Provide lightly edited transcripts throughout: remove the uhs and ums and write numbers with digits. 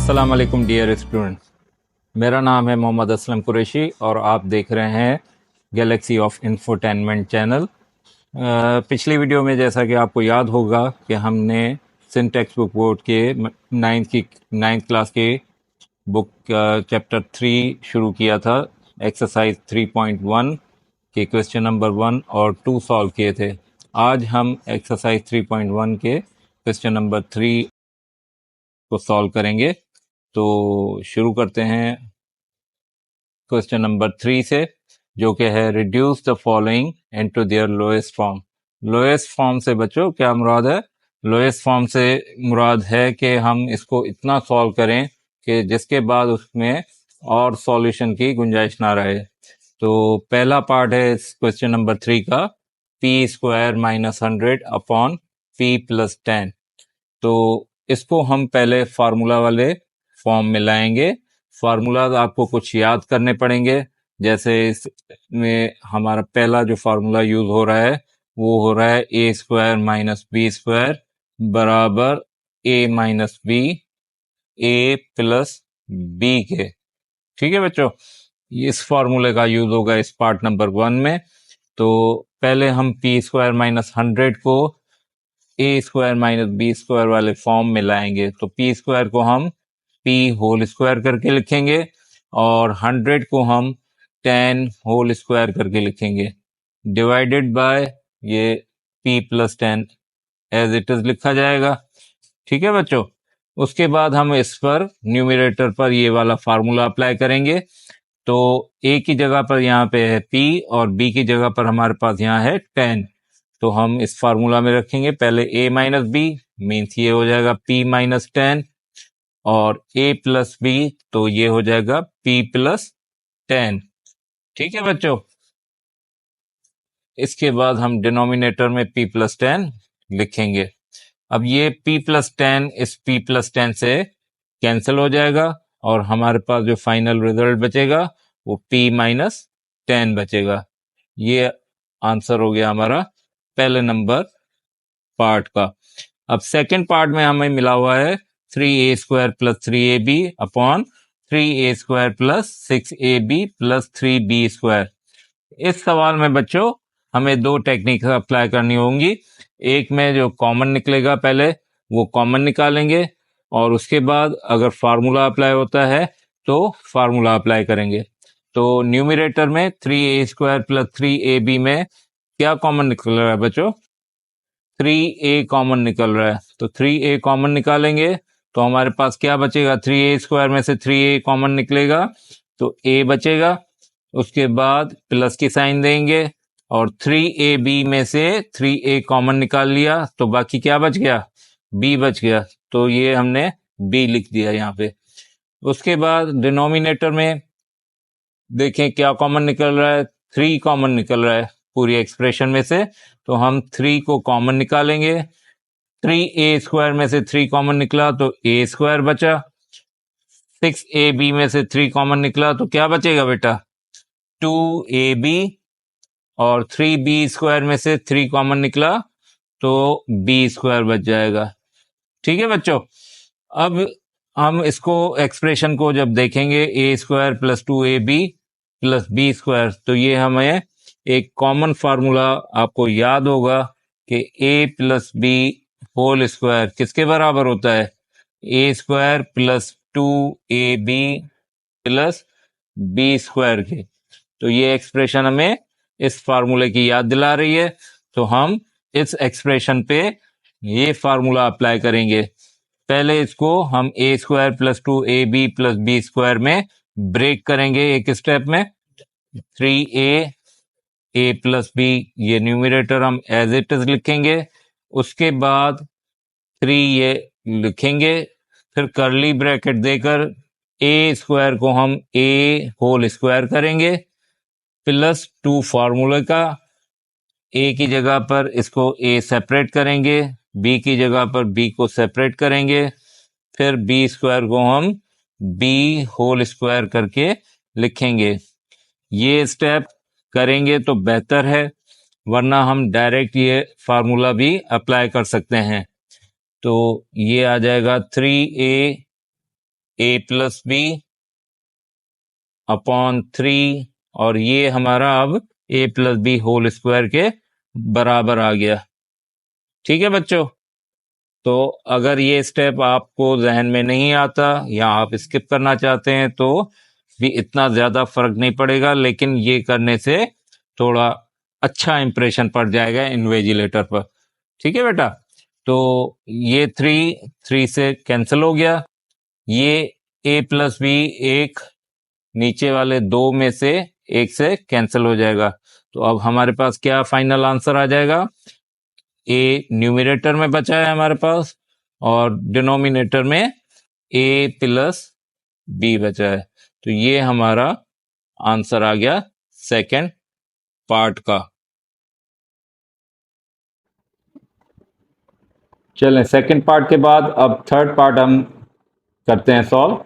अस्सलाम वालेकुम dear students, मेरा नाम है मोहम्मद असलम कुरैशी और आप देख रहे हैं गैलेक्सी ऑफ इंफोटेनमेंट चैनल। पिछली वीडियो में जैसा कि आपको याद होगा कि हमने सिंटेक्स बुक बोर्ड के नाइन्थ क्लास के बुक चैप्टर 3 शुरू किया था। एक्सरसाइज 3.1 के क्वेश्चन नंबर 1 और 2 सॉल्व किए थे। आज हम एक्सरसाइज 3.1 के क्वेश्चन नंबर 3 को सॉल्व करेंगे। तो शुरू करते हैं क्वेश्चन नंबर 3 से, जो कि है reduce the following into their lowest form. Lowest form से बच्चों क्या मुराद है? लोएस्ट फॉर्म से मुराद है कि हम इसको इतना सॉल्व करें कि जिसके बाद उसमें और सॉल्यूशन की गुंजाइश ना रहे। तो पहला पार्ट है इस क्वेश्चन नंबर 3 का, p² - 100 अपॉन p + 10। तो इसको हम पहले फार्मूला वाले फॉर्म में लाएंगे। फार्मूला आपको कुछ याद करने पड़ेंगे, जैसे इसमें हमारा पहला जो फार्मूला यूज हो रहा है वो हो रहा है a² - b² बराबर a - b a + b के। ठीक है बच्चों, इस फार्मूले का यूज होगा इस पार्ट नंबर 1 में। तो पहले हम p² - 100 को a² - b² वाले फॉर्म में लाएंगे। तो p² को हम p² करके लिखेंगे और 100 को हम 10² करके लिखेंगे, डिवाइडेड बाय ये p + 10 एज इट इज लिखा जाएगा। ठीक है बच्चों, उसके बाद हम इस पर न्यूमरेटर पर ये वाला फार्मूला अप्लाई करेंगे। तो a की जगह पर यहाँ पे है p और b की जगह पर हमारे पास यहाँ है 10। तो हम इस फार्मूला में रखेंगे पहले a - b, मीन्स ये हो जाएगा p - 10 और a + b, तो ये हो जाएगा p + 10। ठीक है बच्चों, इसके बाद हम डिनोमिनेटर में p + 10 लिखेंगे। अब ये p + 10 इस p + 10 से कैंसिल हो जाएगा और हमारे पास जो फाइनल रिजल्ट बचेगा वो p - 10 बचेगा। ये आंसर हो गया हमारा पहले नंबर पार्ट का। अब सेकंड पार्ट में हमें मिला हुआ है 3a² + 3ab upon 3a² + 6ab + 3b²। इस सवाल में बच्चों हमें दो टेक्निक अप्लाई करनी होंगी। एक में जो कॉमन निकलेगा पहले वो कॉमन निकालेंगे और उसके बाद अगर फार्मूला अप्लाई होता है तो फार्मूला अप्लाई करेंगे। तो न्यूमरेटर में 3a² + 3ab में क्या कॉमन निकल रहा है बच्चों? 3a कॉमन निकल रहा है। तो 3a कॉमन निकालेंगे तो हमारे पास क्या बचेगा? 3a² में से 3a कॉमन निकलेगा तो a बचेगा। उसके बाद प्लस की साइन देंगे और 3ab में से 3a कॉमन निकाल लिया तो बाकी क्या बच गया? b बच गया। तो ये हमने b लिख दिया यहाँ पे। उसके बाद डिनोमिनेटर में देखें क्या कॉमन निकल रहा है? 3 कॉमन निकल रहा है पूरी एक्सप्रेशन में से। तो हम 3 को कॉमन निकालेंगे। 3a² में से 3 कॉमन निकला तो a² बचा। 6ab में से 3 कॉमन निकला तो क्या बचेगा बेटा? 2ab। और 3b² में से 3 कॉमन निकला तो b² बच जाएगा। ठीक है बच्चों, अब हम इसको एक्सप्रेशन को जब देखेंगे a² + 2ab + b², तो ये हमें एक कॉमन फार्मूला आपको याद होगा कि a + b² किसके बराबर होता है? a² + 2ab + b² के। तो ये एक्सप्रेशन हमें इस फार्मूले की याद दिला रही है। तो हम इस एक्सप्रेशन पे ये फार्मूला अप्लाई करेंगे। पहले इसको हम a² + 2ab + b² में ब्रेक करेंगे एक स्टेप में। 3a a + b ये न्यूमरेटर हम एज इट इज लिखेंगे। उसके बाद 3 ये लिखेंगे, फिर करली ब्रैकेट देकर a² को हम a² करेंगे प्लस 2 फार्मूले का। a की जगह पर इसको a सेपरेट करेंगे, b की जगह पर b को सेपरेट करेंगे, फिर b² को हम b² करके लिखेंगे। ये स्टेप करेंगे तो बेहतर है, वरना हम डायरेक्ट ये फार्मूला भी अप्लाई कर सकते हैं। तो ये आ जाएगा 3a ए प्लस बी अपॉन 3 और ये हमारा अब ए प्लस बी होल स्क्वायर के बराबर आ गया। ठीक है बच्चों, तो अगर ये स्टेप आपको जहन में नहीं आता या आप स्किप करना चाहते हैं तो भी इतना ज्यादा फर्क नहीं पड़ेगा, लेकिन ये करने से थोड़ा अच्छा इंप्रेशन पड़ जाएगा इन्विजिलेटर पर। ठीक है बेटा, तो ये 3 से कैंसिल हो गया। ये ए प्लस बी एक नीचे वाले 2 में से एक से कैंसिल हो जाएगा। तो अब हमारे पास क्या फाइनल आंसर आ जाएगा? ए न्यूमरेटर में बचा है हमारे पास और डिनोमिनेटर में ए प्लस बी बचा है। तो ये हमारा आंसर आ गया सेकंड पार्ट का। चलें, सेकंड पार्ट के बाद अब थर्ड पार्ट हम करते हैं सॉल्व।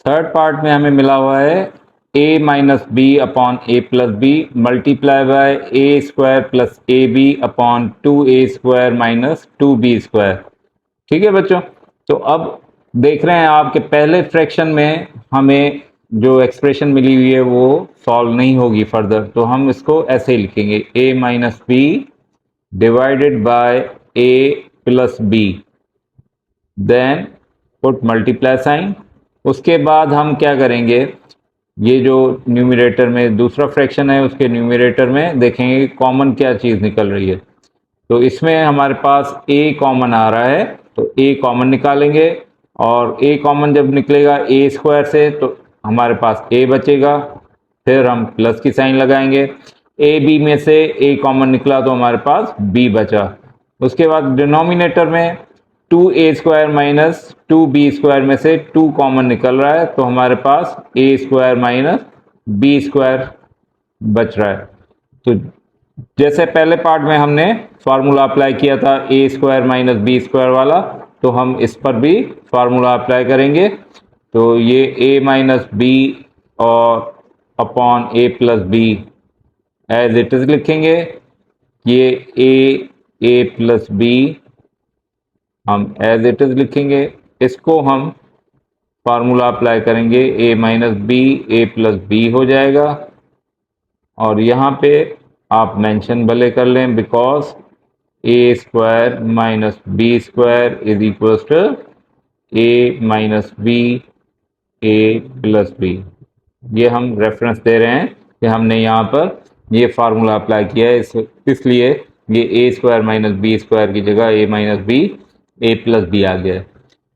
थर्ड पार्ट में हमें मिला हुआ है a minus b upon a plus b multiply by a square plus a b upon 2a square minus 2b square. ठीक है बच्चों, तो अब देख रहे हैं आपके पहले फ्रैक्शन में हमें जो एक्सप्रेशन मिली हुई है वो सॉल्व नहीं होगी फर्दर, तो हम इसको ऐसे ही लिखेंगे a minus b divided by a plus b, then put multiply sign. उसके बाद हम क्या करेंगे, ये जो न्यूमरेटर में दूसरा फ्रैक्शन है उसके न्यूमरेटर में देखेंगे कॉमन क्या चीज़ निकल रही है। तो इसमें हमारे पास a कॉमन आ रहा है, तो a कॉमन निकालेंगे और a कॉमन जब निकलेगा a स्क्वायर से तो हमारे पास a बचेगा, फिर हम प्लस की साइन लगाएंगे। a b में से a कॉमन निकला तो हमारे पास b बचा। उसके बाद डिनोमिनेटर में 2a square minus 2b square में से 2 कॉमन निकल रहा है तो हमारे पास a square minus b square बच रहा है। तो जैसे पहले पार्ट में हमने फार्मूला अप्लाई किया था a square minus B square वाला, तो हम इस पर भी फार्मूला अप्लाई करेंगे। तो ये a माइनस बी और upon a plus b as it is लिखेंगे। ये a प्लस बी हम एज इट इज लिखेंगे, इसको हम फार्मूला अप्लाई करेंगे a minus B A plus b हो जाएगा। और यहाँ पे आप मेंशन भले कर लें because a square minus B square is equal to a minus B A plus b. ये हम रेफरेंस दे रहे हैं कि हमने यहाँ पर ये फार्मूला अप्लाई किया है, इसलिए ये a square minus B square की जगह a minus B A plus B आ गया है।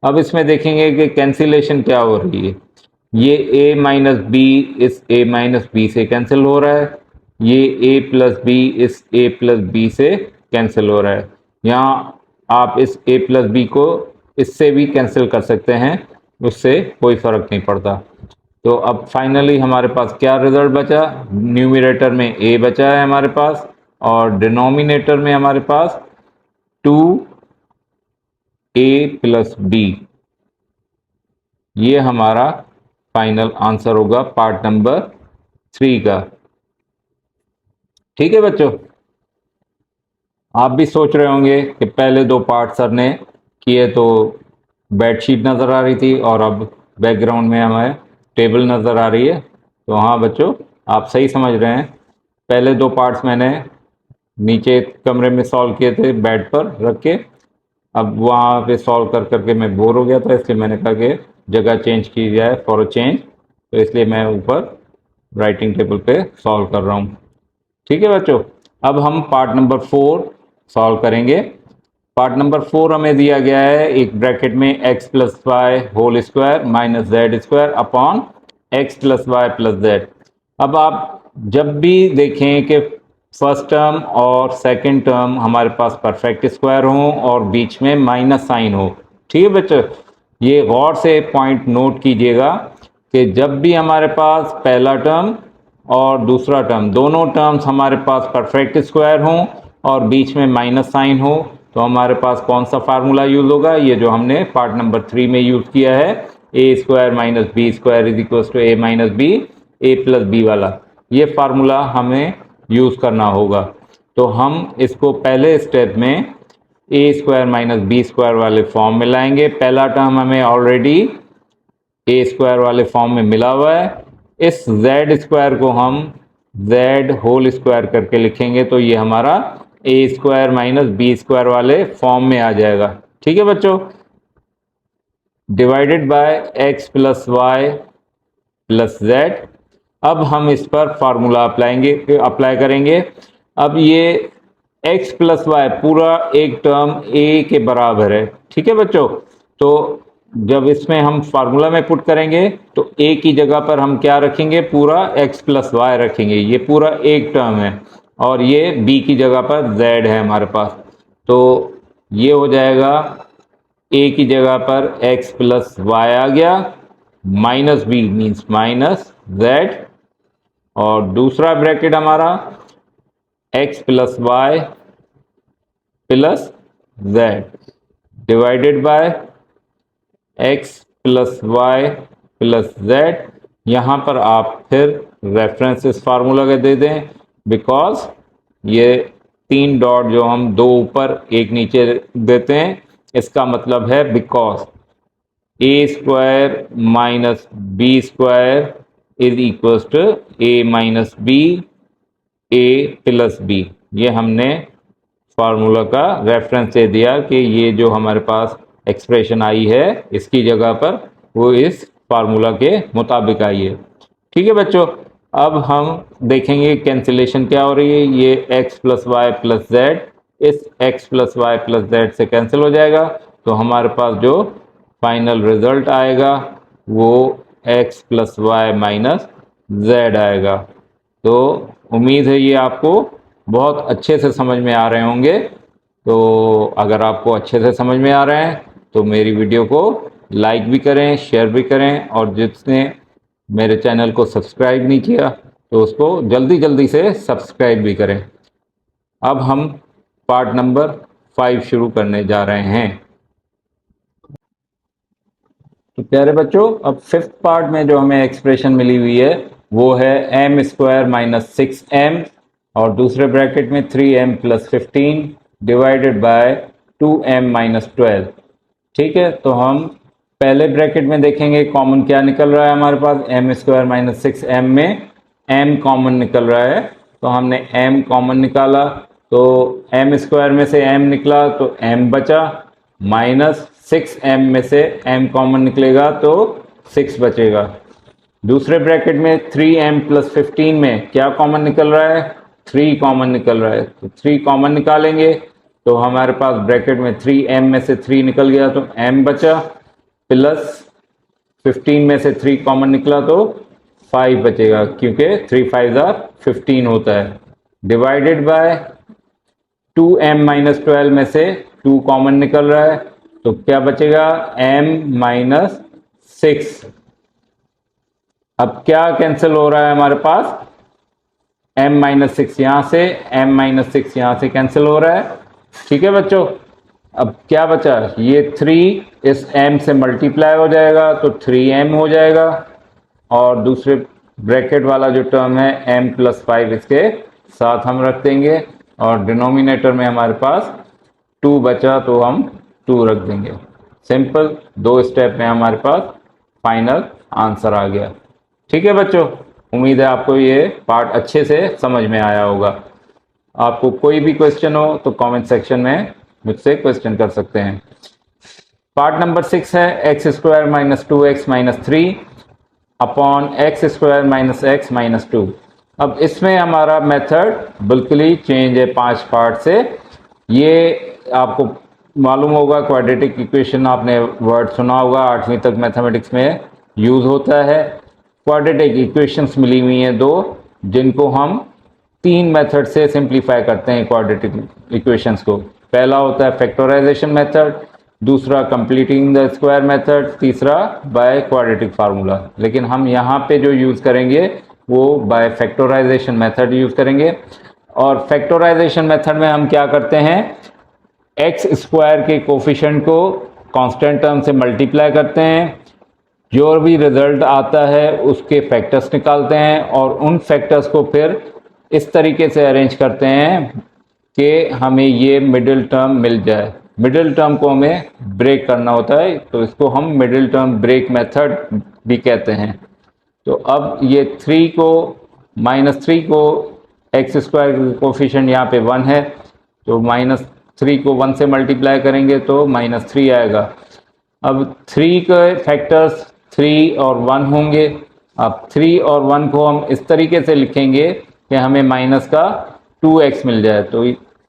अब इसमें देखेंगे कि कैंसिलेशन क्या हो रही है। ये a माइनस बी इस a माइनस बी से कैंसिल हो रहा है, ये a प्लस बी इस a प्लस बी से कैंसिल हो रहा है। यहाँ आप इस a प्लस बी को इससे भी कैंसिल कर सकते हैं, उससे कोई फर्क नहीं पड़ता। तो अब फाइनली हमारे पास क्या रिजल्ट बचा, न्यूमरेटर में a बचा है हमारे पास और डिनोमिनेटर में हमारे पास 2a प्लस बी। ये हमारा फाइनल आंसर होगा पार्ट नंबर 3 का। ठीक है बच्चों, आप भी सोच रहे होंगे कि पहले 2 पार्ट सर ने किए तो बेडशीट नज़र आ रही थी और अब बैकग्राउंड में हमें टेबल नज़र आ रही है। तो हाँ बच्चों, आप सही समझ रहे हैं, पहले 2 पार्ट्स मैंने नीचे कमरे में सॉल्व किए थे बेड पर रख के, अब वहाँ पे सॉल्व कर करके मैं बोर हो गया था, इसलिए मैंने कहा कि जगह चेंज की जाए फॉर अ चेंज, तो इसलिए मैं ऊपर राइटिंग टेबल पे सॉल्व कर रहा हूँ। ठीक है बच्चों, अब हम पार्ट नंबर 4 सॉल्व करेंगे। पार्ट नंबर 4 हमें दिया गया है एक ब्रैकेट में x plus y whole square minus z square upon x plus y plus z. अब आप जब भी देखें कि फर्स्ट टर्म और सेकंड टर्म हमारे पास परफेक्ट स्क्वायर हो और बीच में माइनस साइन हो, ठीक है बच्चों, ये गौर से पॉइंट नोट कीजिएगा कि जब भी हमारे पास पहला टर्म और दूसरा टर्म दोनों टर्म्स हमारे पास परफेक्ट स्क्वायर हों और बीच में माइनस साइन हो तो हमारे पास कौन सा फार्मूला यूज होगा, ये जो हमने पार्ट नंबर 3 में यूज किया है, A square minus B square is equal to A minus B A plus B वाला, ये फार्मूला हमें यूज करना होगा। तो हम इसको पहले स्टेप में ए स्क्वायर माइनस बी स्क्वायर वाले फॉर्म में लाएंगे। पहला टर्म हमें ऑलरेडी ए स्क्वायर वाले फॉर्म में मिला हुआ है। इस जेड स्क्वायर को हम जेड होल स्क्वायर करके लिखेंगे तो ये हमारा a square minus B square वाले फॉर्म में आ जाएगा। ठीक है बच्चों, divided by x plus y plus z. अब हम इस पर फार्मूला अप्लाई करेंगे। अब ये x प्लस वाई पूरा एक टर्म a के बराबर है। ठीक है बच्चों, तो जब इसमें हम फार्मूला में पुट करेंगे तो a की जगह पर हम क्या रखेंगे, पूरा x प्लस वाई रखेंगे। ये पूरा एक टर्म है और ये b की जगह पर z है हमारे पास। तो ये हो जाएगा a की जगह पर x प्लस वाई आ गया, minus b means minus z, और दूसरा ब्रैकेट हमारा x plus y plus z divided by x plus y plus z. यहाँ पर आप फिर रेफरेंस इस फार्मूला के दे दें, बिकॉज ये 3 डॉट जो हम 2 ऊपर 1 नीचे देते हैं, इसका मतलब है because a square minus B square is equal to A minus B, A plus b. ये हमने फार्मूला का रेफरेंस दे दिया कि ये जो हमारे पास एक्सप्रेशन आई है इसकी जगह पर वो इस फार्मूला के मुताबिक आई है। ठीक है बच्चों, अब हम देखेंगे कैंसिलेशन क्या हो रही है। ये x plus y plus z इस x plus y plus z से कैंसिल हो जाएगा, तो हमारे पास जो फाइनल रिजल्ट आएगा वो x plus y minus z आएगा। तो उम्मीद है ये आपको बहुत अच्छे से समझ में आ रहे होंगे। तो अगर आपको अच्छे से समझ में आ रहे हैं तो मेरी वीडियो को लाइक भी करें, शेयर भी करें, और जिसने मेरे चैनल को सब्सक्राइब नहीं किया तो उसको जल्दी जल्दी से सब्सक्राइब भी करें। अब हम पार्ट नंबर 5 शुरू करने जा रहे हैं। तो प्यारे बच्चों, अब 5th पार्ट में जो हमें एक्सप्रेशन मिली हुई है वो है एम स्क्वायर माइनस 6m और दूसरे ब्रैकेट में 3m plus 15 divided by 2m minus 12। ठीक है, तो हम पहले ब्रैकेट में देखेंगे कॉमन क्या निकल रहा है हमारे पास। एम स्क्वायर माइनस 6m में m कॉमन निकल रहा है, तो हमने m कॉमन निकाला, तो m स्क्वायर में से m निकला तो m बचा, माइनस 6m में से m कॉमन निकलेगा तो 6 बचेगा। दूसरे ब्रैकेट में 3m प्लस 15 में क्या कॉमन निकल रहा है, 3 कॉमन निकल रहा है, तो 3 कॉमन निकालेंगे तो हमारे पास ब्रैकेट में 3m में से 3 निकल गया तो m बचा, प्लस 15 में से 3 कॉमन निकला तो 5 बचेगा, क्योंकि 3 5 15 होता है, डिवाइडेड बाय 2m माइनस 12 में से 2 कॉमन निकल रहा है तो क्या बचेगा, m माइनस 6। अब क्या कैंसिल हो रहा है हमारे पास, m माइनस 6 यहाँ से, m माइनस 6 यहाँ से कैंसिल हो रहा है। ठीक है बच्चों, अब क्या बचा, ये 3 इस m से मल्टीप्लाई हो जाएगा तो 3m हो जाएगा, और दूसरे ब्रैकेट वाला जो टर्म है m प्लस 5 इसके साथ हम रख देंगे, और डिनोमिनेटर में हमारे पास 2 बचा तो हम 2 रख देंगे। सिंपल, 2 स्टेप में हमारे पास फाइनल आंसर आ गया। ठीक है बच्चों, उम्मीद है आपको ये पार्ट अच्छे से समझ में आया होगा। आपको कोई भी क्वेश्चन हो तो कमेंट सेक्शन में मुझसे क्वेश्चन कर सकते हैं। पार्ट नंबर 6 है x square minus 2x minus 3 upon x square minus x minus 2। अब इसमें हमारा मेथड बिल्कुल ही चेंज है 5 पार्ट से। ये आपको मालूम होगा, क्वाड्रेटिक इक्वेशन आपने वर्ड सुना होगा, 8वीं तक मैथमेटिक्स में यूज होता है। क्वाड्रेटिक इक्वेशंस मिली हुई हैं 2, जिनको हम 3 मेथड से सिंप्लीफाई करते हैं क्वाड्रेटिक इक्वेशंस को। पहला होता है फैक्टराइजेशन मेथड, दूसरा कंप्लीटिंग द स्क्वायर मेथड, तीसरा बाय क्वाड्रेटिक फार्मूला। लेकिन हम यहाँ पे जो यूज करेंगे वो बाय फैक्टराइजेशन मेथड यूज करेंगे। और फैक्टराइजेशन मेथड में हम क्या करते हैं, एक्स स्क्वायर के कोफिशिएंट को कांस्टेंट टर्म से मल्टीप्लाई करते हैं, जो भी रिजल्ट आता है उसके फैक्टर्स निकालते हैं, और उन फैक्टर्स को फिर इस तरीके से अरेंज करते हैं कि हमें ये मिडिल टर्म मिल जाए। मिडिल टर्म को हमें ब्रेक करना होता है, तो इसको हम मिडिल टर्म ब्रेक मेथड भी कहते हैं। तो अब ये 3 को -3 को एक्स स्क्वायर कोफिशिएंट यहाँ पे 1 है, तो -3 को 1 से मल्टीप्लाई करेंगे तो -3 आएगा। अब 3 के फैक्टर्स 3 और 1 होंगे। अब 3 और 1 को हम इस तरीके से लिखेंगे कि हमें माइनस का 2x मिल जाए। तो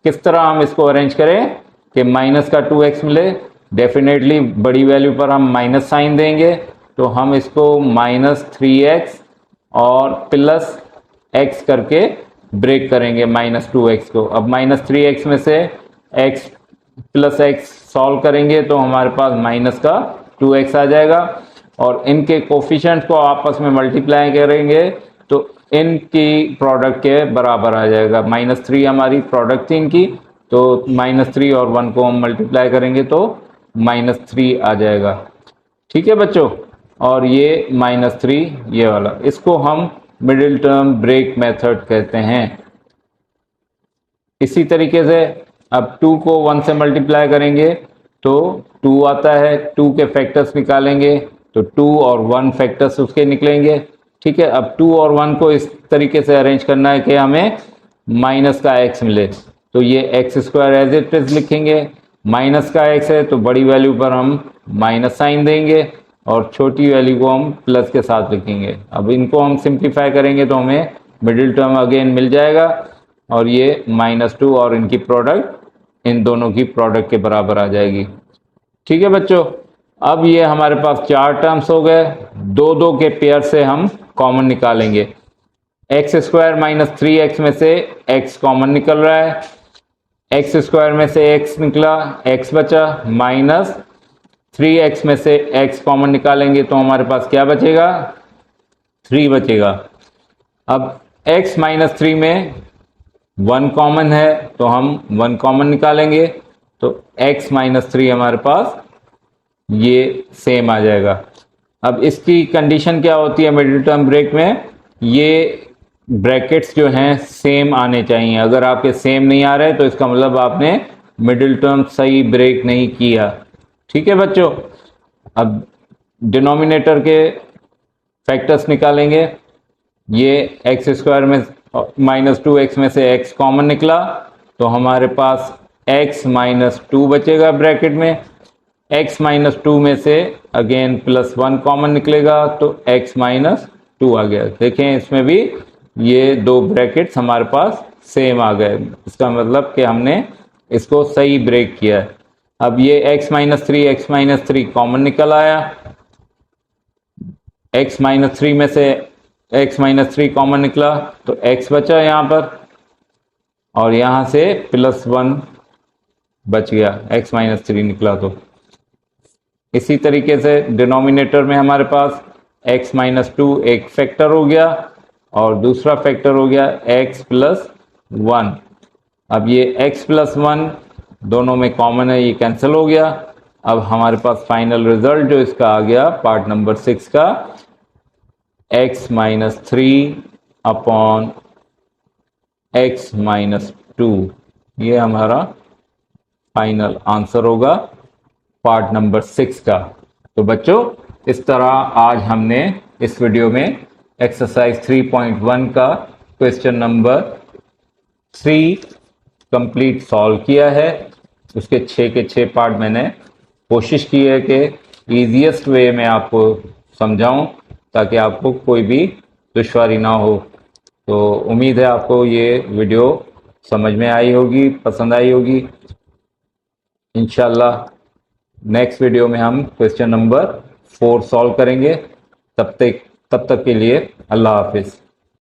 किस तरह हम इसको अरेंज करें कि माइनस का 2x मिले? डेफिनेटली बड़ी वैल्यू पर हम माइनस साइन देंगे, तो हम इसको -3x और प्लस x करके ब्रेक करेंगे -2x को। अब -3x में से x प्लस x सॉल्व करेंगे तो हमारे पास माइनस का 2x आ जाएगा, और इनके कोफिशिएंट को आपस में मल्टीप्लाई करेंगे तो इनकी प्रोडक्ट के बराबर आ जाएगा। -3 हमारी प्रोडक्ट थी इनकी, तो -3 और 1 को हम मल्टीप्लाई करेंगे तो -3 आ जाएगा। ठीक है बच्चों, और ये -3 ये वाला, इसको हम मिडिल टर्म ब्रेक मेथड कहते हैं। इसी तरीके से अब 2 को 1 से मल्टीप्लाई करेंगे तो 2 आता है, 2 के फैक्टर्स निकालेंगे तो 2 और 1 फैक्टर्स उसके निकलेंगे। ठीक है, अब 2 और 1 को इस तरीके से अरेंज करना है कि हमें माइनस का x मिले, तो ये x square as it is लिखेंगे। माइनस का x है तो बड़ी वैल्यू पर हम माइनस साइन देंगे और छोटी वैल्यू को हम प्लस के साथ लिखेंगे। अब इनको हम सिंप्लीफाई करेंगे तो हमें मिडिल टर्म अगेन मिल जाएगा, और ये -2 और इनकी प्रोडक्ट इन दोनों की प्रोडक्ट के बराबर आ जाएगी। ठीक है बच्चों, अब ये हमारे पास 4 टर्म्स हो गए। 2 के पेयर से हम कॉमन निकालेंगे। एक्स स्क्वायर -3x में से x कॉमन निकल रहा है, एक्स स्क्वायर में से x निकला, x बचा, -3x में से x कॉमन निकालेंगे तो हमारे पास क्या बचेगा? 3 बचेगा। अब x -3 में 1 कॉमन है तो हम 1 कॉमन निकालेंगे तो x -3 हमारे पास ये सेम आ जाएगा। अब इसकी कंडीशन क्या होती है मिडिल टर्म ब्रेक में? ये ब्रैकेट्स जो हैं सेम आने चाहिए। अगर आपके सेम नहीं आ रहे तो इसका मतलब आपने मिडिल टर्म सही ब्रेक नहीं किया। ठीक है बच्चों, अब डिनोमिनेटर के फैक्टर्स निकालेंगे। ये एक्स स्क्वायर में -2x में से x कॉमन निकला तो हमारे पास x -2 बचेगा ब्रैकेट में। x -2 में से अगेन +1 कॉमन निकलेगा तो x -2 आ गया। देखें इसमें भी ये 2 ब्रैकेट्स हमारे पास सेम आ गए, इसका मतलब कि हमने इसको सही ब्रेक किया है। अब ये x -3 कॉमन निकल आया, x -3 में से x -3 कॉमन निकला तो x बचा यहाँ पर, और यहाँ से +1 बच गया, x -3 निकला। तो इसी तरीके से डिनोमिनेटर में हमारे पास x -2 एक फैक्टर हो गया और दूसरा फैक्टर हो गया x +1। अब ये x +1 दोनों में कॉमन है, ये कैंसिल हो गया। अब हमारे पास फाइनल रिजल्ट जो इसका आ गया पार्ट नंबर 6 का, x -3 अपॉन x -2, ये हमारा फाइनल आंसर होगा पार्ट नंबर 6 का। तो बच्चों, इस तरह आज हमने इस वीडियो में एक्सरसाइज 3.1 का क्वेश्चन नंबर 3 कंप्लीट सॉल्व किया है। उसके 6 के 6 पार्ट मैंने कोशिश की है कि ईजीएस्ट वे में आपको समझाऊं ताकि आपको कोई भी दुश्वारी ना हो। तो उम्मीद है आपको ये वीडियो समझ में आई होगी, पसंद आई होगी। इंशाल्लाह नेक्स्ट वीडियो में हम क्वेश्चन नंबर 4 सॉल्व करेंगे। तब तक के लिए अल्लाह हाफिज़।